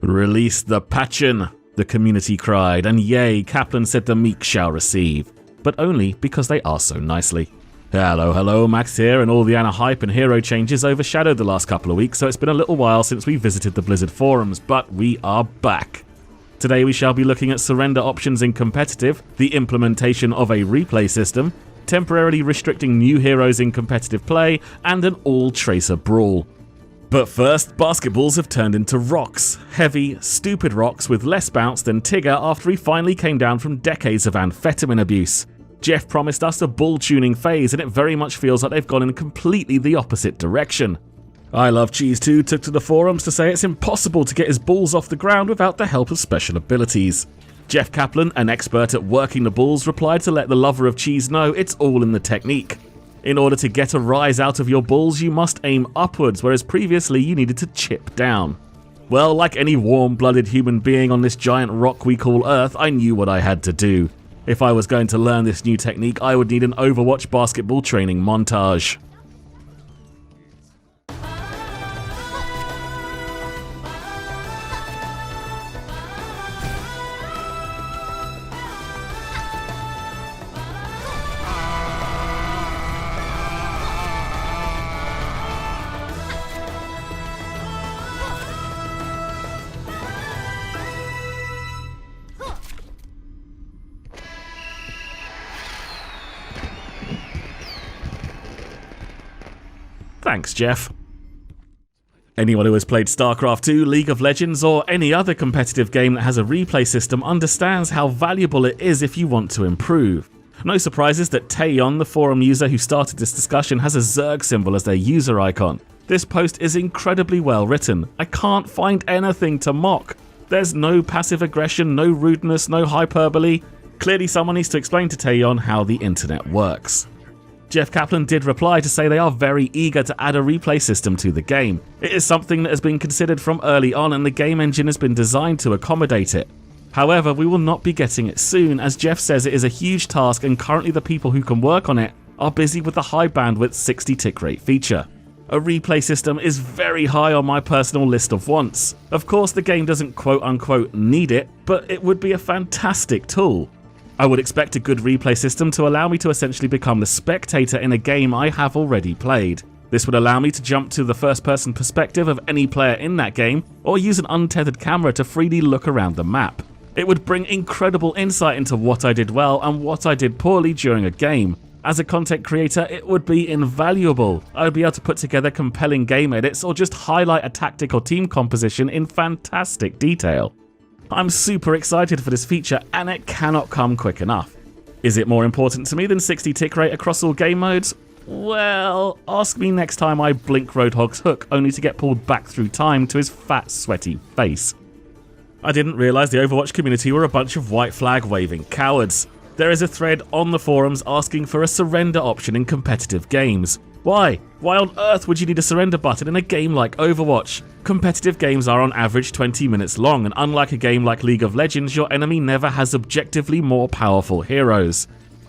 Release the Patchen, the community cried, and yay, Kaplan said the meek shall receive. But only because they asked so nicely. Hello, Max here, and all the Ana hype and hero changes overshadowed the last couple of weeks, so it's been a little while since we visited the Blizzard forums, but we are back. Today we shall be looking at surrender options in competitive, the implementation of a replay system, temporarily restricting new heroes in competitive play, and an all Tracer Brawl. But first, basketballs have turned into rocks. Heavy, stupid rocks with less bounce than Tigger after he finally came down from decades of amphetamine abuse. Jeff promised us a ball tuning phase, and it very much feels like they've gone in completely the opposite direction. I Love Cheese 2 took to the forums to say it's impossible to get his balls off the ground without the help of special abilities. Jeff Kaplan, an expert at working the balls, replied to let the lover of cheese know it's all in the technique. In order to get a rise out of your balls, you must aim upwards, whereas previously you needed to chip down. Well, like any warm-blooded human being on this giant rock we call Earth, I knew what I had to do. If I was going to learn this new technique, I would need an Overwatch basketball training montage. Thanks, Jeff. Anyone who has played StarCraft 2, League of Legends, or any other competitive game that has a replay system understands how valuable it is if you want to improve. No surprises that Taeyon, the forum user who started this discussion, has a Zerg symbol as their user icon. This post is incredibly well written. I can't find anything to mock. There's no passive aggression, no rudeness, no hyperbole. Clearly someone needs to explain to Taeyon how the internet works. Jeff Kaplan did reply to say they are very eager to add a replay system to the game. It is something that has been considered from early on, and the game engine has been designed to accommodate it. However, we will not be getting it soon, as Jeff says it is a huge task and currently the people who can work on it are busy with the high bandwidth 60 tick rate feature. A replay system is very high on my personal list of wants. Of course the game doesn't quote unquote need it, but it would be a fantastic tool. I would expect a good replay system to allow me to essentially become the spectator in a game I have already played. This would allow me to jump to the first-person perspective of any player in that game, or use an untethered camera to freely look around the map. It would bring incredible insight into what I did well and what I did poorly during a game. As a content creator, it would be invaluable. I would be able to put together compelling game edits or just highlight a tactic or team composition in fantastic detail. I'm super excited for this feature, and it cannot come quick enough. Is it more important to me than 60 tick rate across all game modes? Well, ask me next time I blink Roadhog's hook only to get pulled back through time to his fat, sweaty face. I didn't realise the Overwatch community were a bunch of white flag waving cowards. There is a thread on the forums asking for a surrender option in competitive games. Why? Why on earth would you need a surrender button in a game like Overwatch? Competitive games are on average 20 minutes long, and unlike a game like League of Legends, your enemy never has objectively more powerful heroes.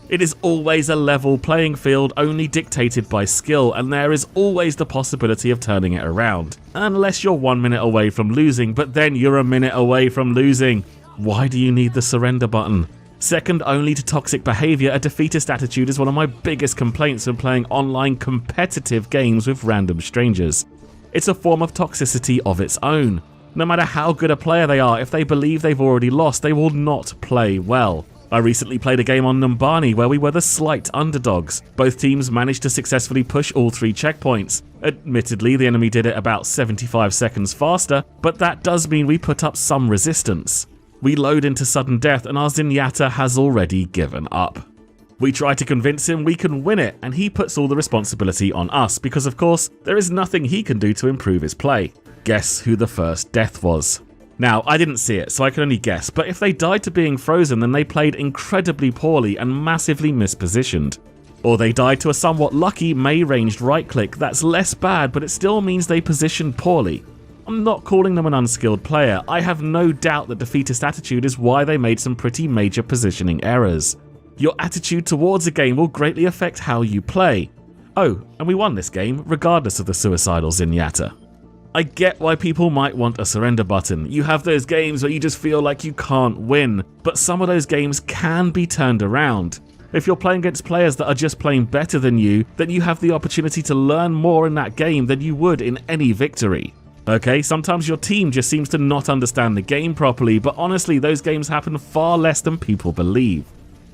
It is always a level playing field, only dictated by skill, and there is always the possibility of turning it around. Unless you're 1 minute away from losing, but then you're a minute away from losing. Why do you need the surrender button? Second only to toxic behaviour, a defeatist attitude is one of my biggest complaints when playing online competitive games with random strangers. It's a form of toxicity of its own. No matter how good a player they are, if they believe they've already lost, they will not play well. I recently played a game on Numbani where we were the slight underdogs. Both teams managed to successfully push all 3 checkpoints. Admittedly, the enemy did it about 75 seconds faster, but that does mean we put up some resistance. We load into sudden death and our Zenyatta has already given up. We try to convince him we can win it, and he puts all the responsibility on us because of course there is nothing he can do to improve his play. Guess who the first death was? Now, I didn't see it, so I can only guess, but if they died to being frozen, then they played incredibly poorly and massively mispositioned. Or they died to a somewhat lucky Mei-ranged right-click. That's less bad, but it still means they positioned poorly. I'm not calling them an unskilled player. I have no doubt that defeatist attitude is why they made some pretty major positioning errors. Your attitude towards a game will greatly affect how you play. Oh, and we won this game, regardless of the suicidal Zenyatta. I get why people might want a surrender button. You have those games where you just feel like you can't win, but some of those games can be turned around. If you're playing against players that are just playing better than you, then you have the opportunity to learn more in that game than you would in any victory. Okay, sometimes your team just seems to not understand the game properly, but honestly, those games happen far less than people believe.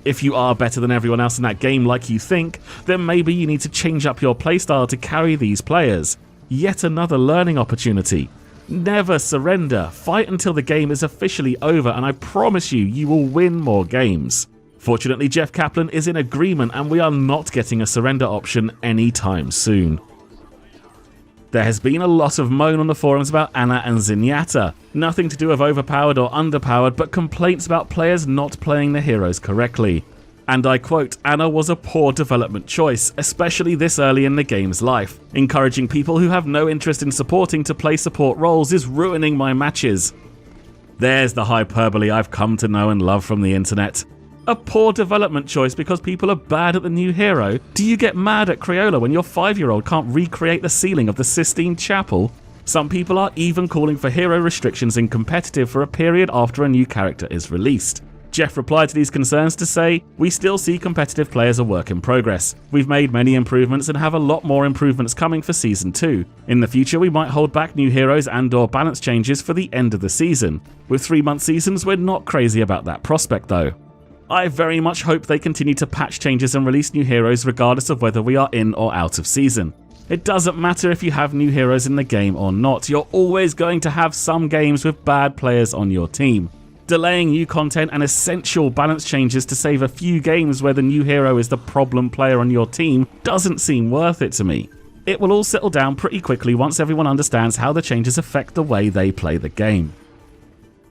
If you are better than everyone else in that game like you think, then maybe you need to change up your playstyle to carry these players. Yet another learning opportunity. Never surrender. Fight until the game is officially over, and I promise you, you will win more games. Fortunately, Jeff Kaplan is in agreement, and we are not getting a surrender option anytime soon. There has been a lot of moan on the forums about Ana and Zenyatta. Nothing to do with overpowered or underpowered, but complaints about players not playing the heroes correctly. And I quote, "Ana was a poor development choice, especially this early in the game's life. Encouraging people who have no interest in supporting to play support roles is ruining my matches." There's the hyperbole I've come to know and love from the internet. A poor development choice because people are bad at the new hero? Do you get mad at Crayola when your 5-year-old can't recreate the ceiling of the Sistine Chapel? Some people are even calling for hero restrictions in competitive for a period after a new character is released. Jeff replied to these concerns to say, "We still see competitive play as a work in progress. We've made many improvements and have a lot more improvements coming for Season 2. In the future we might hold back new heroes and/or balance changes for the end of the season. With 3-month seasons we're not crazy about that prospect though. I very much hope they continue to patch changes and release new heroes regardless of whether we are in or out of season. It doesn't matter if you have new heroes in the game or not, you're always going to have some games with bad players on your team. Delaying new content and essential balance changes to save a few games where the new hero is the problem player on your team doesn't seem worth it to me. It will all settle down pretty quickly once everyone understands how the changes affect the way they play the game."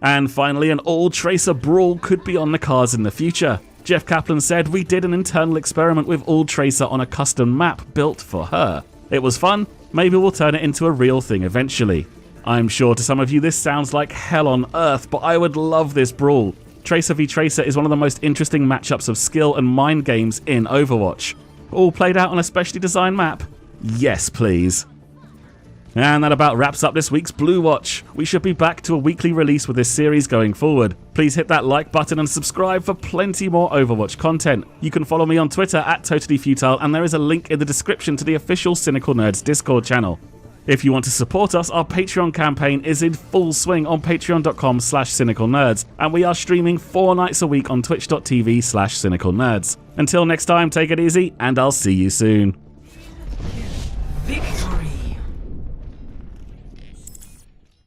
And finally, an all-Tracer Brawl could be on the cards in the future. Jeff Kaplan said, "We did an internal experiment with all-Tracer on a custom map built for her. It was fun, maybe we'll turn it into a real thing eventually. I'm sure to some of you this sounds like hell on earth, but I would love this brawl. Tracer v Tracer is one of the most interesting matchups of skill and mind games in Overwatch. All played out on a specially designed map? Yes, please." And that about wraps up this week's Bluewatch. We should be back to a weekly release with this series going forward. Please hit that like button and subscribe for plenty more Overwatch content. You can follow me on Twitter @TotallyFutile, and there is a link in the description to the official Cynical Nerds Discord channel. If you want to support us, our Patreon campaign is in full swing on patreon.com/cynicalnerds, and we are streaming 4 nights a week on twitch.tv/cynicalnerds. Until next time, take it easy, and I'll see you soon.